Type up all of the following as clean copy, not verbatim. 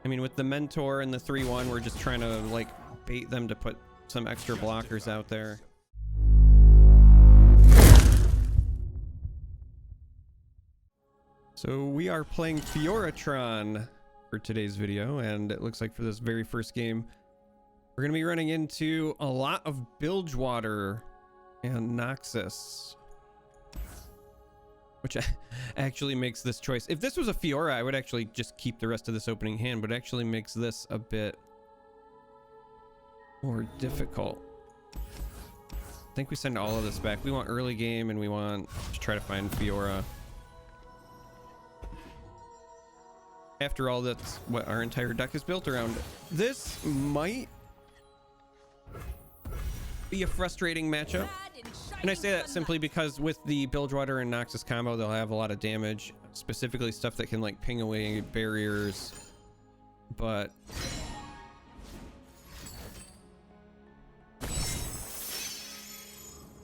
I mean, with the Mentor and the 3-1, we're just trying to like bait them to put some extra blockers out there. So we are playing Fioratron for today's video, and it looks like for this very first game, we're going to be running into a lot of Bilgewater and Noxus, which actually makes this choice. If this was a Fiora, I would actually just keep the rest of this opening hand, but it actually makes this a bit more difficult. I think we send all of this back. We want early game, and we want to try to find Fiora. After all, that's what our entire deck is built around. This might be a frustrating matchup. And I say that simply because with the Bilgewater and Noxus combo, they'll have a lot of damage, specifically stuff that can like ping away barriers. But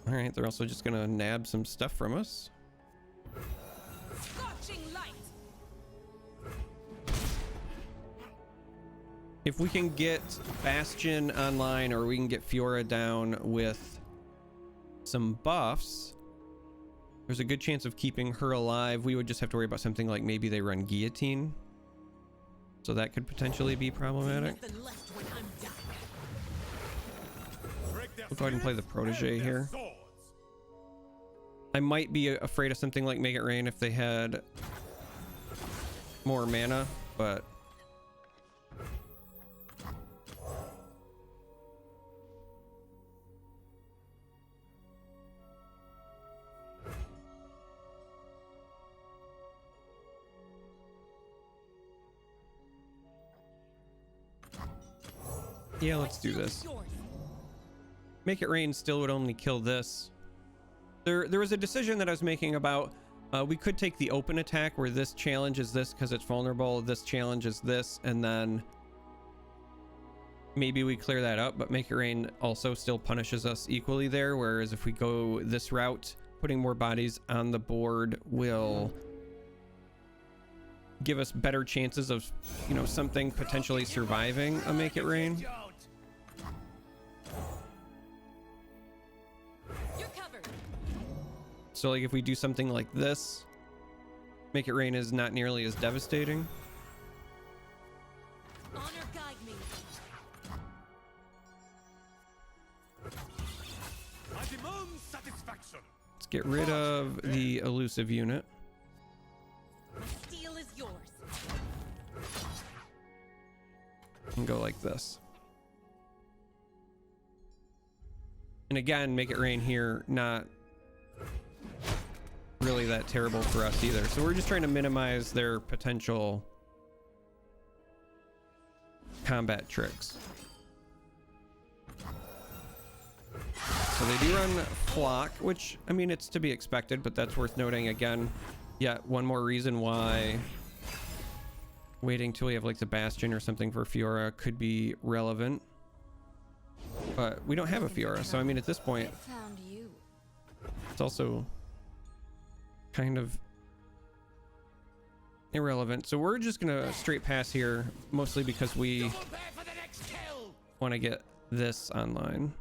all right, they're also just gonna nab some stuff from us. If we can get Bastion online, or we can get Fiora down with some buffs, there's a good chance of keeping her alive. We would just have to worry about something like maybe they run Guillotine, so that could potentially be problematic. We'll go ahead and play the Protege here. I might be afraid of something like Make It Rain if they had more mana, but yeah, let's do this. Make It Rain still would only kill this. There was a decision that I was making about we could take the open attack where this challenges this because it's vulnerable, this challenges this, and then maybe we clear that up, but Make It Rain also still punishes us equally there, whereas if we go this route, putting more bodies on the board will give us better chances of, you know, something potentially surviving a Make It Rain. So like if we do something like this, Make It Rain is not nearly as devastating. Honor guide me. I demand satisfaction. Let's get rid of the elusive unit. My steel is yours. And go like this. And again, Make It Rain here, not really that terrible for us either. So we're just trying to minimize their potential combat tricks. So they do run Flock, which, I mean, it's to be expected, but that's worth noting again. Yet one more reason why waiting till we have like the Bastion or something for Fiora could be relevant. But we don't have a Fiora, so I mean, at this point, it's also kind of irrelevant. So we're just gonna straight pass here, mostly because we want to get this online.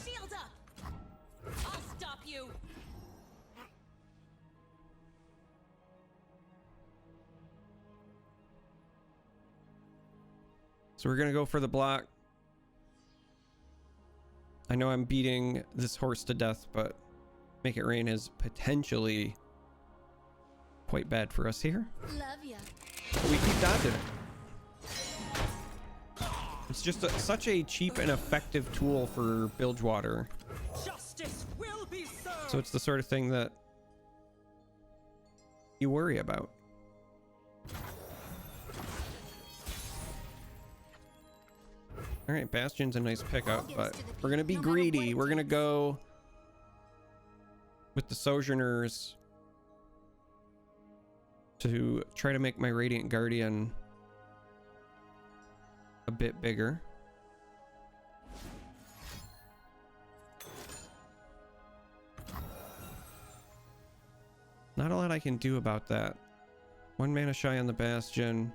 Shield up. I'll stop you. So we're gonna go for the block. I know I'm beating this horse to death, but Make It Rain is potentially quite bad for us here. Love ya. We keep dodging it. It's just such a cheap and effective tool for Bilgewater. Justice will be served. So it's the sort of thing that you worry about. All right, Bastion's a nice pickup, but we're gonna be greedy. We're gonna go with the Sojourners to try to make my Radiant Guardian a bit bigger. Not a lot I can do about that. 1 mana shy on the Bastion.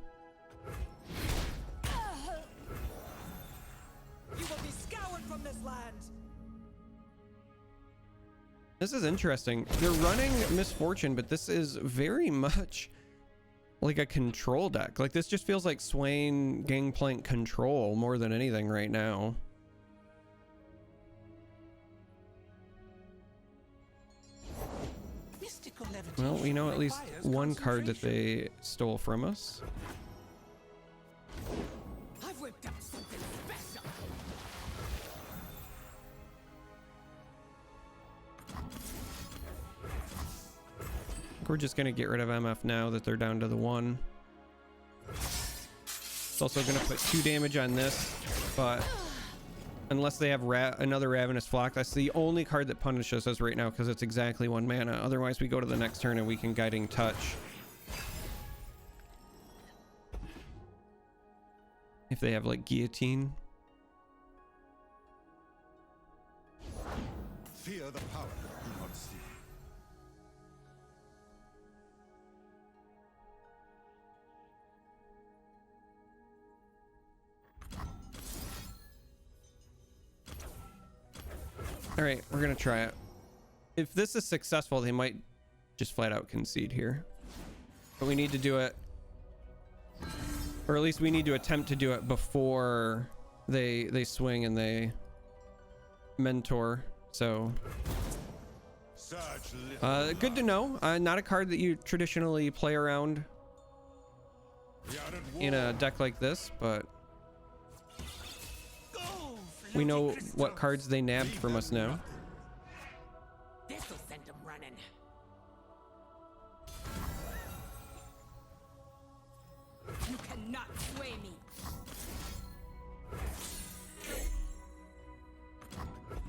You will be scoured from this land. This is interesting. They're running Misfortune, but this is very much like a control deck. Like, this just feels like Swain Gangplank control more than anything right now. Well, we know at least one card that they stole from us. I've whipped up something special. We're just gonna get rid of MF now that they're down to the 1. It's also gonna put 2 damage on this, but unless they have another Ravenous Flock, that's the only card that punishes us right now because it's exactly 1 mana. Otherwise, we go to the next turn and we can Guiding Touch. If they have like Guillotine. Fear the power you do not see. All right, we're gonna try it. If this is successful, they might just flat out concede here, but we need to do it, or at least we need to attempt to do it before they swing and they mentor. So good to know. Not a card that you traditionally play around in a deck like this, but we know what cards they nabbed from us now. This'll send them running. You cannot sway me.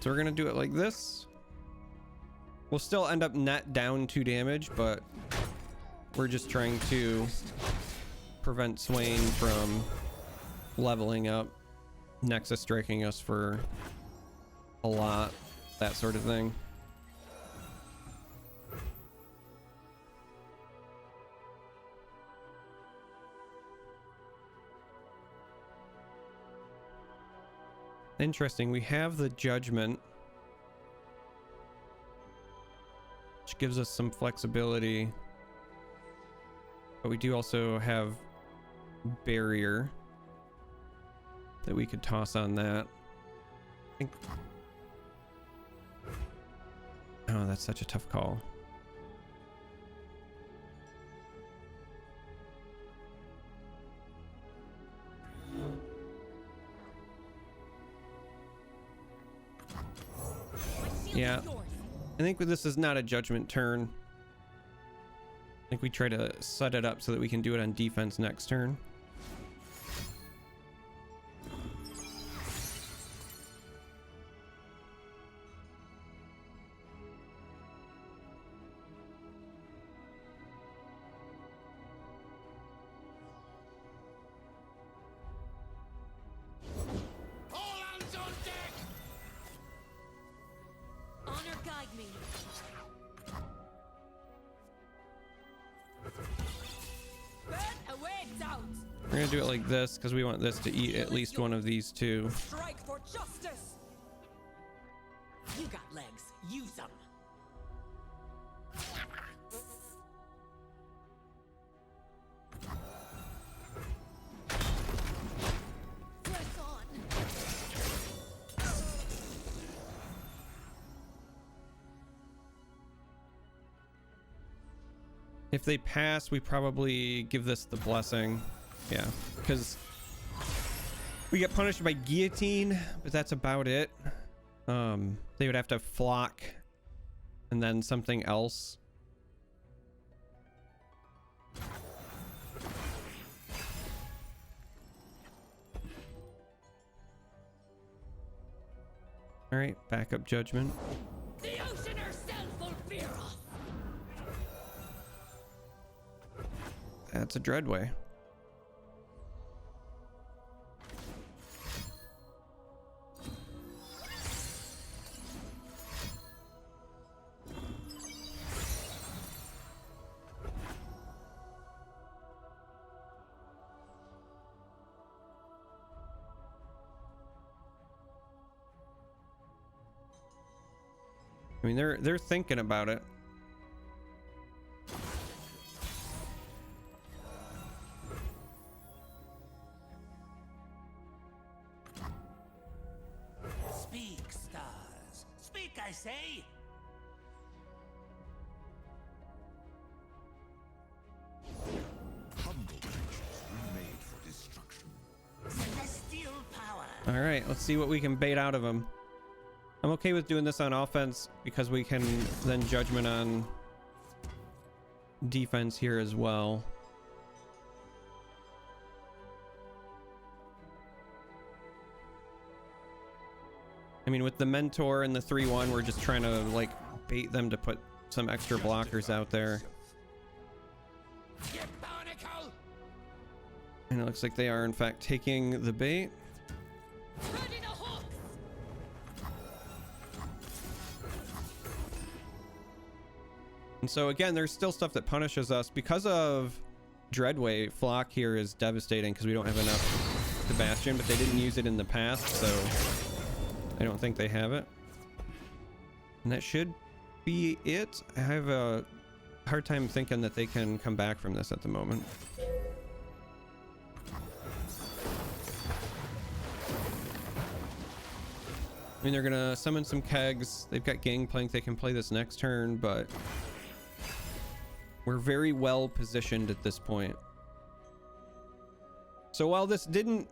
So we're gonna do it like this. We'll still end up net down 2 damage, but we're just trying to prevent Swain from leveling up, Nexus striking us for a lot, that sort of thing. Interesting, we have the Judgment, which gives us some flexibility, but we do also have Barrier that we could toss on that. I think... Oh, that's such a tough call. Yeah, I think this is not a Judgment turn. I think we try to set it up so that we can do it on defense next turn. We're gonna do it like this because we want this to eat at least one of these two. Strike for justice. You got legs. Use them. Press on. If they pass, we probably give this the blessing. Yeah, because we get punished by Guillotine, but that's about it. They would have to flock and then something else. All right, backup Judgment. The ocean herself will fear us. That's a Dreadway. I mean, they're thinking about it. Speak, stars. Speak, I say. Humble creatures were made for destruction. Celestial power. All right, let's see what we can bait out of them. I'm okay with doing this on offense because we can then judgment on defense here as well. I mean, with the mentor and the 3-1, we're just trying to like bait them to put some extra blockers out there. Get barnacle. And it looks like they are in fact taking the bait. Ready the hooks! And so again, there's still stuff that punishes us because of Dreadway. Flock here is devastating because we don't have enough to Bastion, but they didn't use it in the past, so I don't think they have it. And that should be it. I have a hard time thinking that they can come back from this at the moment. I mean, they're gonna summon some kegs. They've got Gangplank. They can play this next turn, but we're very well positioned at this point. So while this didn't,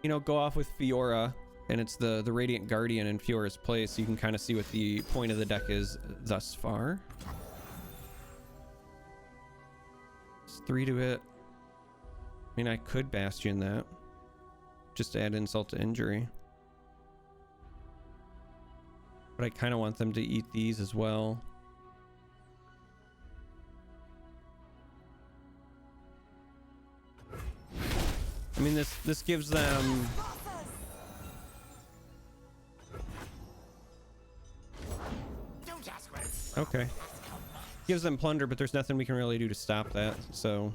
you know, go off with Fiora, and it's the Radiant Guardian in Fiora's place, you can kind of see what the point of the deck is thus far. It's 3 to hit. I mean, I could Bastion that, just to add insult to injury. But I kind of want them to eat these as well. I mean, this gives them... Don't ask where it's Okay. Gives them plunder, but there's nothing we can really do to stop that, so...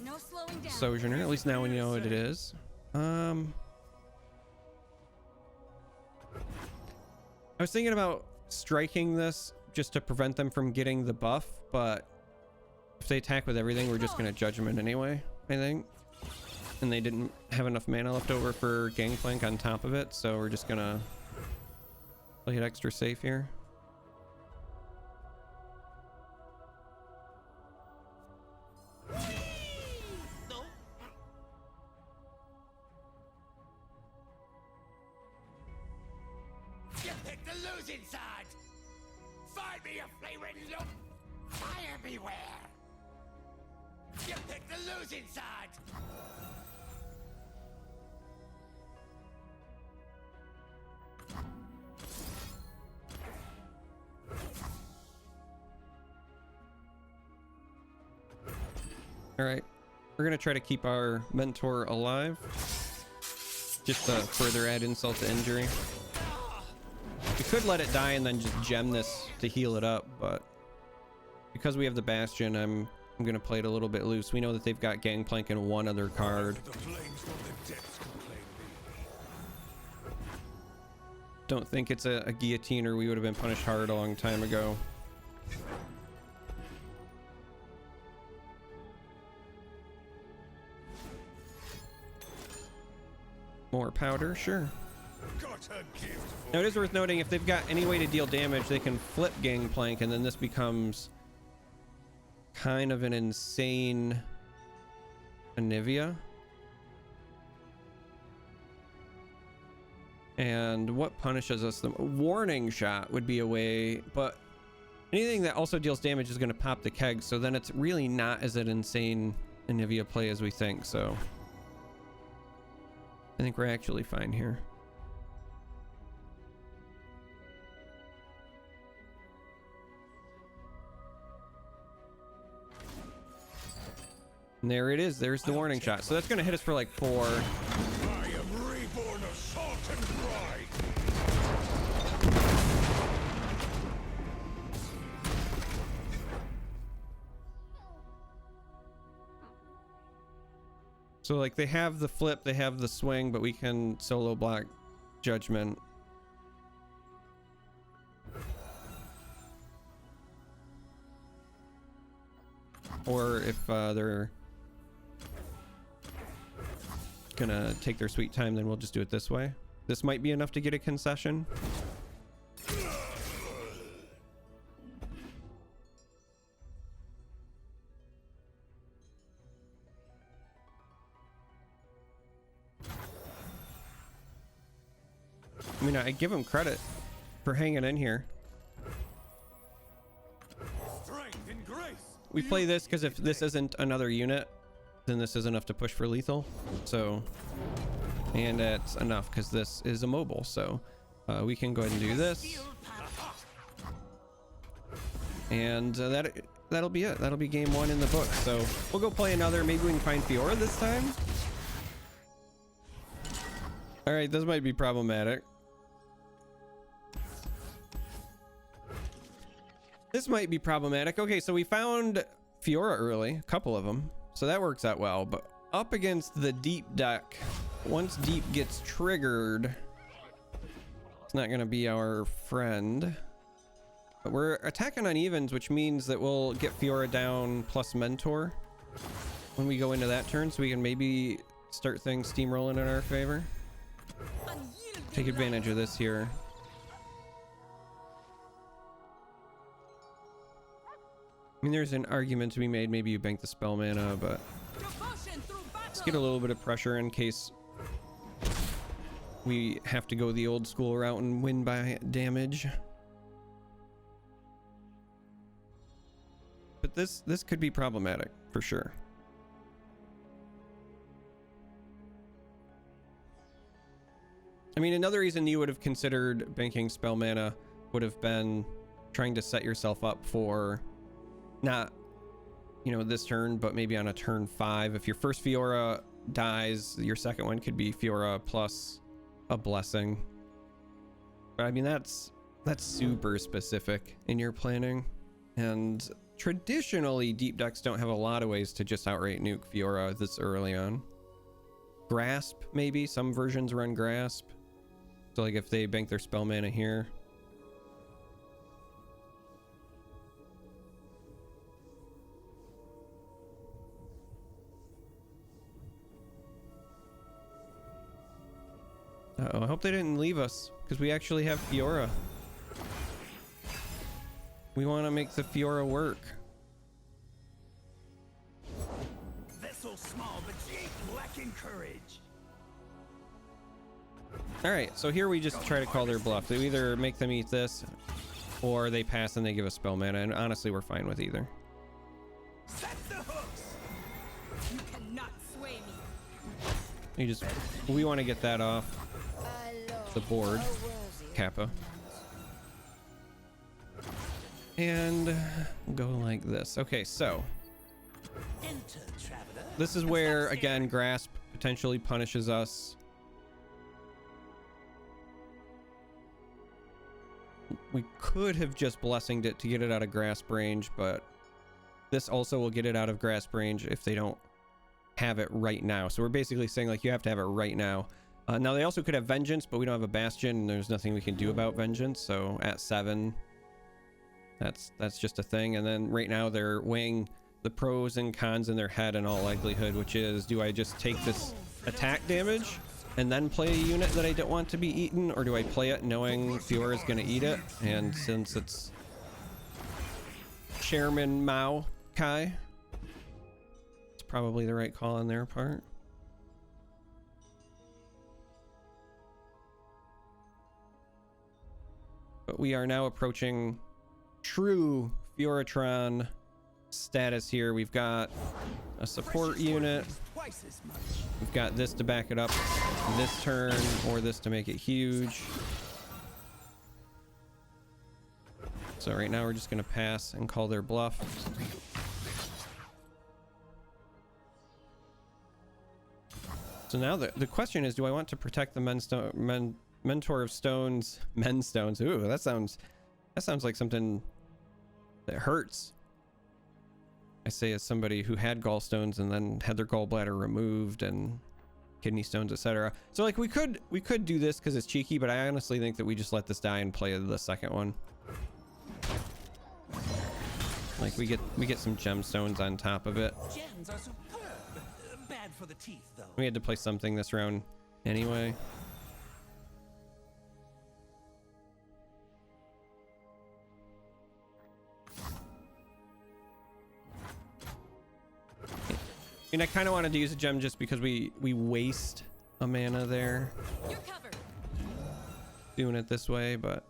No slowing down. Sojourner, at least now we know what it is. I was thinking about striking this just to prevent them from getting the buff, but if they attack with everything, we're just gonna Judgment anyway, I think. And they didn't have enough mana left over for Gangplank on top of it, so we're just gonna play it extra safe here. no. You picked the losing side. Find me a flaring lump. Fire beware. You picked the losing side. All right, we're gonna try to keep our mentor alive, just to further add insult to injury. We could let it die and then just gem this to heal it up, but because we have the Bastion, I'm gonna play it a little bit loose. We know that they've got Gangplank and one other card. The flames from the depths can claim me. Don't think it's a guillotine, or we would have been punished hard a long time ago. More powder, sure. Got a gift for Now it is worth noting, if they've got any way to deal damage, they can flip Gangplank, and then this becomes kind of an insane Anivia. And what punishes us? The warning shot would be a way, but anything that also deals damage is going to pop the keg, so then it's really not as an insane Anivia play as we think, so I think we're actually fine here. And there it is. There's the warning shot. So that's going to hit us for like 4. I am reborn of salt and pride. So like they have the flip, they have the swing, but we can solo block judgment. Or if they're gonna take their sweet time, then we'll just do it this way. This might be enough to get a concession. I mean, I give him credit for hanging in here. Strength and grace. We play this because if this isn't another unit, then this is enough to push for lethal. So, and it's enough because this is a mobile. So we can go ahead and do this. And that'll be it. That'll be game one in the book. So we'll go play another. Maybe we can find Fiora this time. All right, this might be problematic. This might be problematic. Okay, so we found Fiora early, a couple of them. So that works out well, but up against the deep deck, once deep gets triggered, it's not going to be our friend. But we're attacking on evens, which means that we'll get Fiora down plus mentor when we go into that turn, so we can maybe start things steamrolling in our favor. Take advantage of this here. I mean, there's an argument to be made. Maybe you bank the spell mana, but let's get a little bit of pressure in case we have to go the old school route and win by damage. But this could be problematic for sure. I mean, another reason you would have considered banking spell mana would have been trying to set yourself up for not, you know, this turn, but maybe on a turn 5. If your first Fiora dies, your second one could be Fiora plus a blessing. But I mean, that's super specific in your planning. And traditionally, deep decks don't have a lot of ways to just outright nuke Fiora this early on. Grasp, maybe. Some versions run Grasp. So like if they bank their spell mana here. Uh-oh, I hope they didn't leave us, because we actually have Fiora. We want to make the Fiora work. Vessel small, but she ain't lacking courage. Alright, so here we just try to call their bluff. They either make them eat this, or they pass and they give us spell mana, and honestly, we're fine with either. Set the hooks. You cannot sway me. We want to get that off the board, Kappa. And go like this. Okay, so Enter, traveler. this is where, again, Grasp potentially punishes us. We could have just blessinged it to get it out of Grasp range, but this also will get it out of Grasp range if they don't have it right now. So we're basically saying, like, you have to have it right now. Now they also could have Vengeance, but we don't have a Bastion, and there's nothing we can do about Vengeance. So at 7, that's just a thing. And then right now they're weighing the pros and cons in their head in all likelihood, which is, do I just take this attack damage and then play a unit that I don't want to be eaten, or do I play it knowing Fiora is going to eat it? And since it's Chairman Mao Kai, it's probably the right call on their part. But we are now approaching true Fioratron status here. We've got a support unit. Twice as much. We've got this to back it up this turn, or this to make it huge. So right now we're just going to pass and call their bluff. So now the question is, do I want to protect the Mentor of Stones, Menstones? Ooh, that sounds like something that hurts. I say as somebody who had gallstones and then had their gallbladder removed and kidney stones, etc. So like we could do this because it's cheeky, but I honestly think that we just let this die and play the second one. Like we get some gemstones on top of it. Gems are superb. Bad for the teeth, though. We had to play something this round anyway. I mean, I kind of wanted to use a gem just because we waste a mana there You're covered. doing it this way, but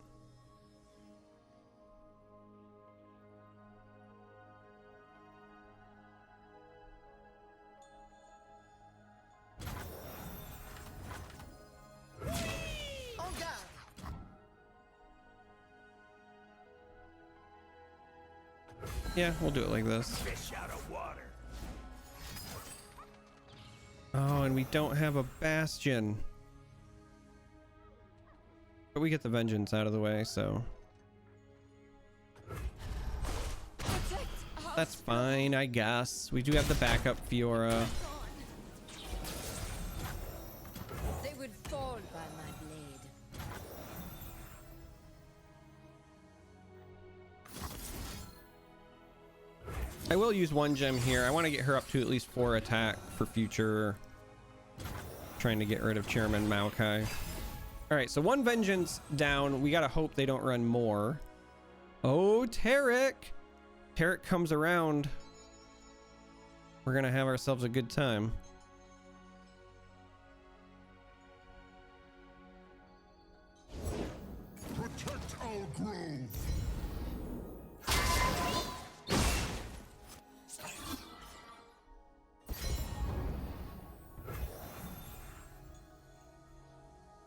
On guard. yeah, we'll do it like this. Fish out of water. Oh, and we don't have a bastion. But we get the vengeance out of the way, so Protect us. that's fine, I guess. We do have the backup Fiora. They would fall by my blade. I will use one gem here. I want to get her up to at least 4 attack for future trying to get rid of Chairman Maokai. All right, so 1 vengeance down. We got to hope they don't run more. Oh, Taric. Taric comes around. We're going to have ourselves a good time. Protect our grove.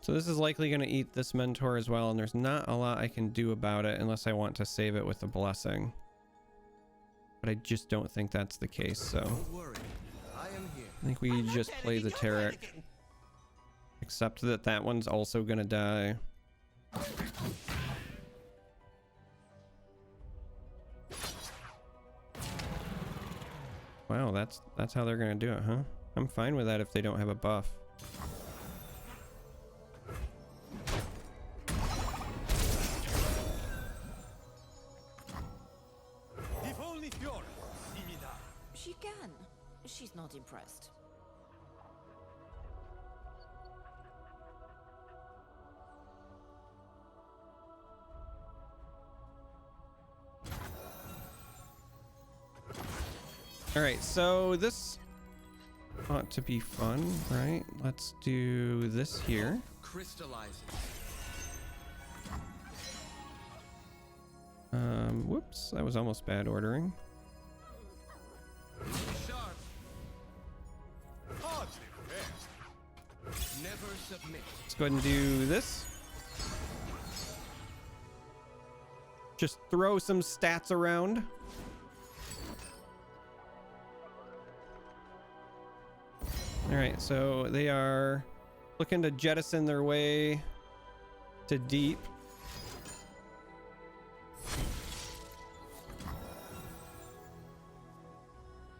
So this is likely going to eat this mentor as well, and there's not a lot I can do about it unless I want to save it with a blessing. But I just don't think that's the case, so Don't worry. I am here. I think we just play the Taric. Except that that one's also going to die. Wow, that's how they're going to do it, huh? I'm fine with that if they don't have a buff. If only Fiora see me die. She can. She's not impressed. All right, so this ought to be fun, right? Let's do this here. Crystallizes. Whoops, that was almost bad ordering. Sharp. Hardly fair. Never submit. Let's go ahead and do this. Just throw some stats around. All right, so they are looking to jettison their way to deep.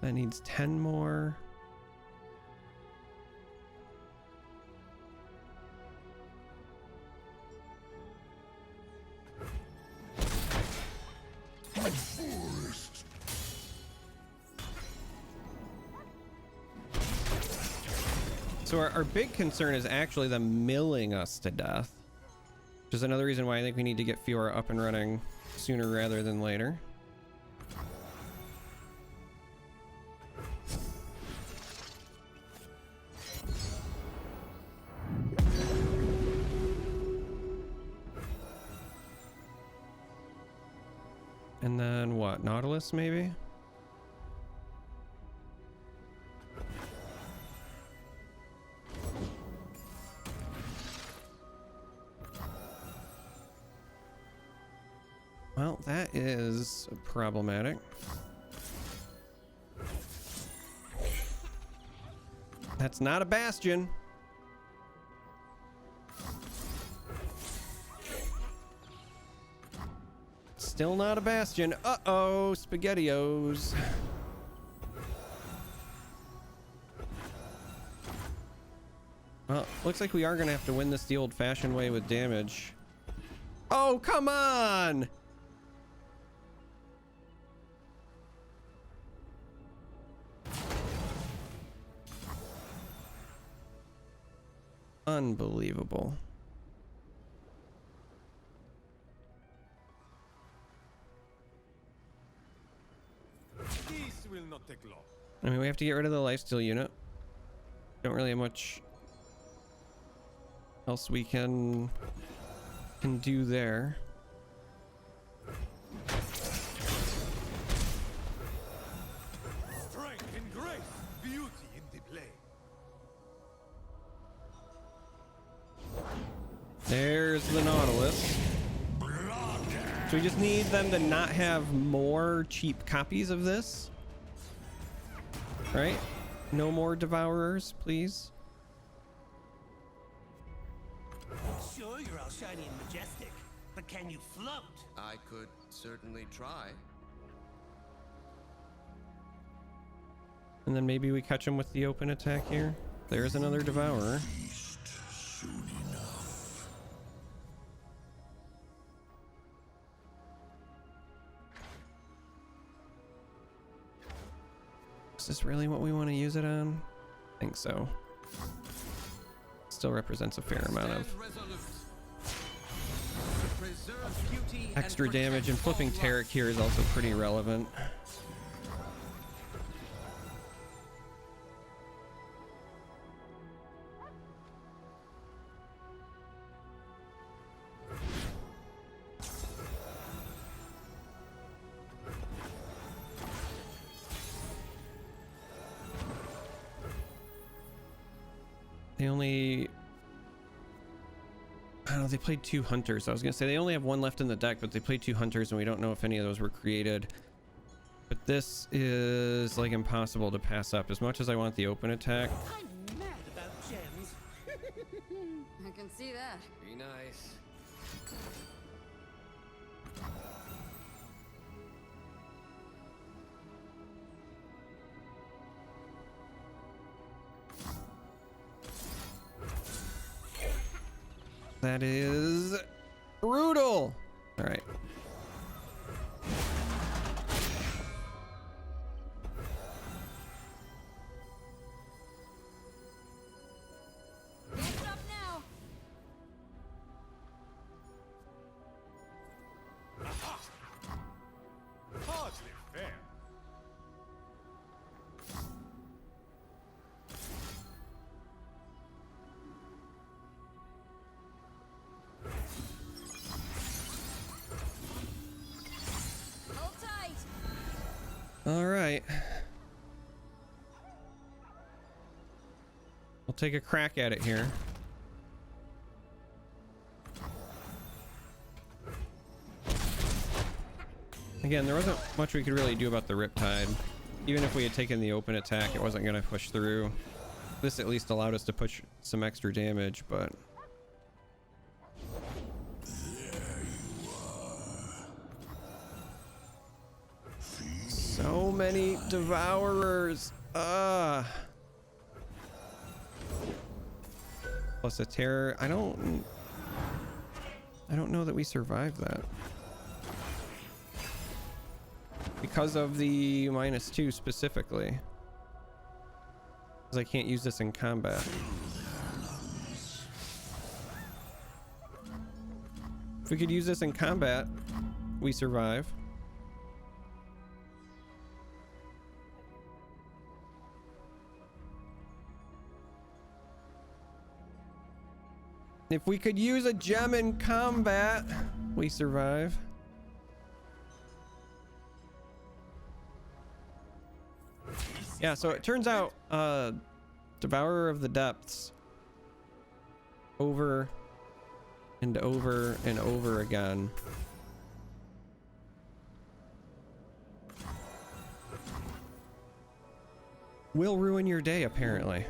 That needs 10 more. So our big concern is actually them milling us to death. Which is another reason why I think we need to get Fiora up and running sooner rather than later. And then what? Nautilus maybe? Well, that is problematic. That's not a bastion. Still not a bastion. Uh-oh, SpaghettiOs. Well, looks like we are gonna have to win this the old-fashioned way with damage. Oh, come on! Unbelievable. This will not take long. I mean, we have to get rid of the lifesteal unit. Don't really have much else we can do there. Strength and grace, beauty in the blade. There's the Nautilus. So we just need them to not have more cheap copies of this. Right? No more Devourers, please. Sure, you're all shiny and majestic, but can you float? I could certainly try. And then maybe we catch them with the open attack here. There's another Devourer. Is this really what we want to use it on? I think so. Still represents a fair amount of extra damage, and flipping Taric here is also pretty relevant. They only... I don't know, they played 2 Hunters. I was going to say they only have 1 left in the deck, but they played 2 Hunters and we don't know if any of those were created. But this is like impossible to pass up. As much as I want the open attack. I'm mad about gems. I can see that. Be nice. That is brutal. All right. Hands up now. Hardly fair. Hold tight. All right. We'll take a crack at it here. Again, there wasn't much we could really do about the Riptide. Even if we had taken the open attack, it wasn't going to push through. This at least allowed us to push some extra damage, but... So many Devourers. Plus a terror. I don't know that we survived that. Because of the -2 specifically. Because I can't use this in combat. If we could use this in combat, we survive. If we could use a gem in combat, we survive. Yeah, so it turns out Devourer of the Depths over and over and over again will ruin your day, apparently.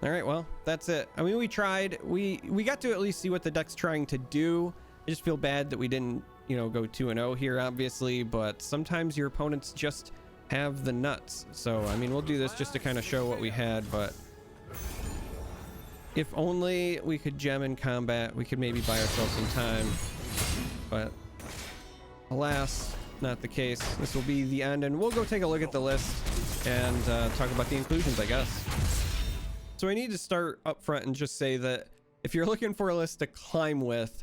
All right, well, that's it. I mean, we tried. We got to at least see what the deck's trying to do. I just feel bad that we didn't, you know, go 2-0 here, obviously, but sometimes your opponents just have the nuts. So I mean, we'll do this just to kind of show what we had, but if only we could gem in combat, we could maybe buy ourselves some time, but alas, not the case. This will be the end, and we'll go take a look at the list and talk about the inclusions, I guess. So I need to start up front and just say that if you're looking for a list to climb with,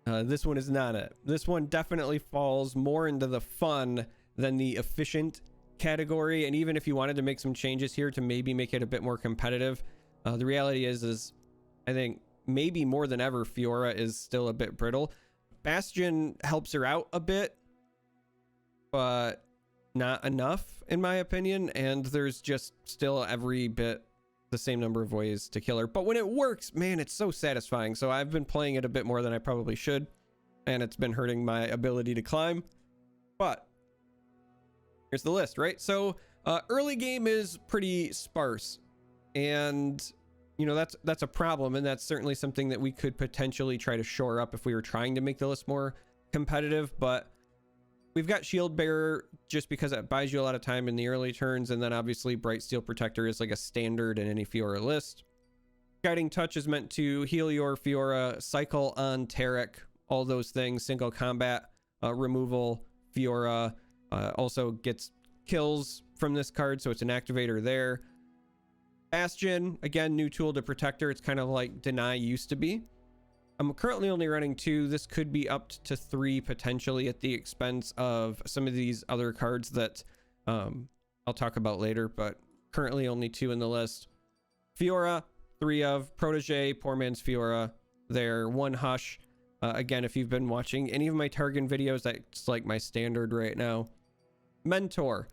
this one is not it. This one definitely falls more into the fun than the efficient category, and even if you wanted to make some changes here to maybe make it a bit more competitive, the reality is I think maybe more than ever, Fiora is still a bit brittle. Bastion helps her out a bit, but not enough in my opinion, and there's just still every bit the same number of ways to kill her. But when it works, man, it's so satisfying. So I've been playing it a bit more than I probably should, and it's been hurting my ability to climb. But here's the list, right? So early game is pretty sparse, and you know, that's a problem, and that's certainly something that we could potentially try to shore up if we were trying to make the list more competitive. But we've got Shield Bearer just because it buys you a lot of time in the early turns, and then obviously Bright Steel Protector is like a standard in any Fiora list. Guiding Touch is meant to heal your Fiora, cycle on Taric, all those things. Single combat removal, Fiora also gets kills from this card, so it's an activator there. Bastion, again, new tool to protect her. It's kind of like Deny used to be. I'm currently only running 2. This could be up to 3 potentially at the expense of some of these other cards that I'll talk about later, but currently only 2 in the list. Fiora, 3 of. Protege, Poor Man's Fiora there. 1 Hush. Again, if you've been watching any of my Targon videos, that's like my standard right now. Mentor.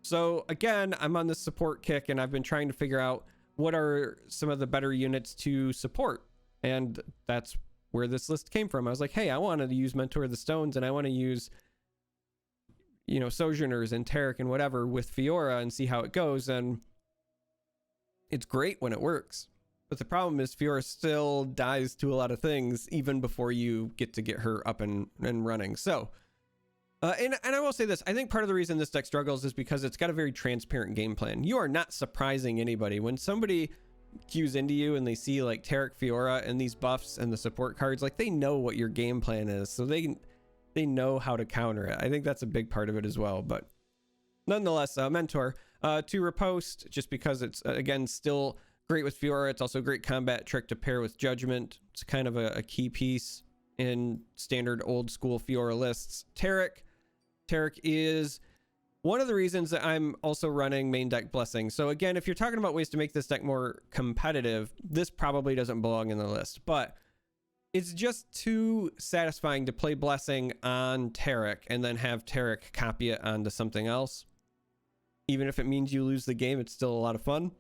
So again, I'm on this support kick, and I've been trying to figure out what are some of the better units to support. And that's where this list came from. I was like, hey, I wanted to use Mentor of the Stones, and I want to use, you know, Sojourners and Taric and whatever with Fiora and see how it goes. And it's great when it works. But the problem is Fiora still dies to a lot of things even before you get her up and running. So, and I will say this, I think part of the reason this deck struggles is because it's got a very transparent game plan. You are not surprising anybody. When somebody queues into you and they see like Taric Fiora and these buffs and the support cards, like they know what your game plan is, so they know how to counter it. I think that's a big part of it as well. But nonetheless, Mentor, to Riposte, just because it's again still great with Fiora. It's also a great combat trick to pair with Judgment. It's kind of a key piece in standard old school Fiora lists. Taric is one of the reasons that I'm also running main deck Blessing. So again, if you're talking about ways to make this deck more competitive, this probably doesn't belong in the list, but it's just too satisfying to play Blessing on Taric and then have Taric copy it onto something else. Even if it means you lose the game, it's still a lot of fun.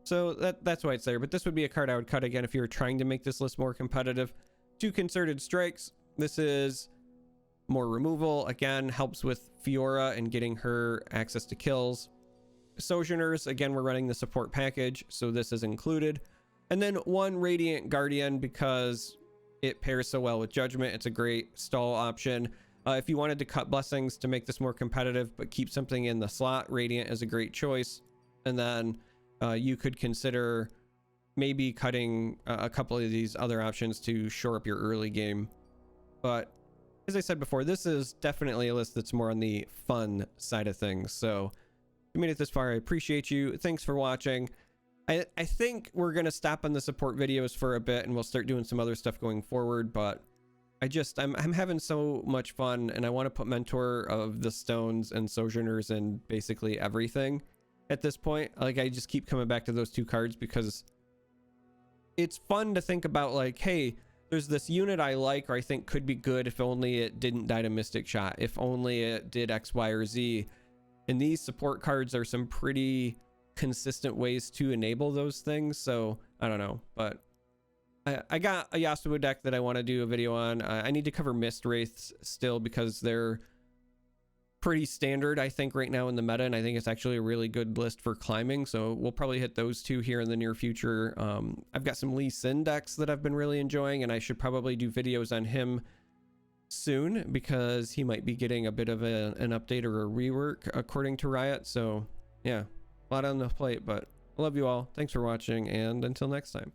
So that's why it's there. But this would be a card I would cut again if you were trying to make this list more competitive. 2 Concerted Strikes. This is more removal, again helps with Fiora and getting her access to kills. Sojourners, again we're running the support package, so this is included. And then 1 Radiant Guardian because it pairs so well with Judgment. It's a great stall option. If you wanted to cut Blessings to make this more competitive but keep something in the slot, Radiant is a great choice. And then you could consider maybe cutting a couple of these other options to shore up your early game. But as I said before, this is definitely a list that's more on the fun side of things. So if you made it this far, I appreciate you. Thanks for watching. I think we're going to stop on the support videos for a bit and we'll start doing some other stuff going forward. But I'm having so much fun, and I want to put Mentor of the Stones and Sojourners in basically everything at this point. Like, I just keep coming back to those 2 cards because it's fun to think about, like, hey, there's this unit I like or I think could be good if only it didn't die to Mystic Shot, if only it did X, Y, or Z. And these support cards are some pretty consistent ways to enable those things. So I don't know, but I got a Yasuo deck that I want to do a video on. I need to cover Mist Wraiths still because they're pretty standard, I think, right now in the meta, and I think it's actually a really good list for climbing. So we'll probably hit those 2 here in the near future. I've got some Lee Sin decks that I've been really enjoying, and I should probably do videos on him soon because he might be getting a bit of an update or a rework according to Riot. So yeah, a lot on the plate, but I love you all. Thanks for watching, and until next time.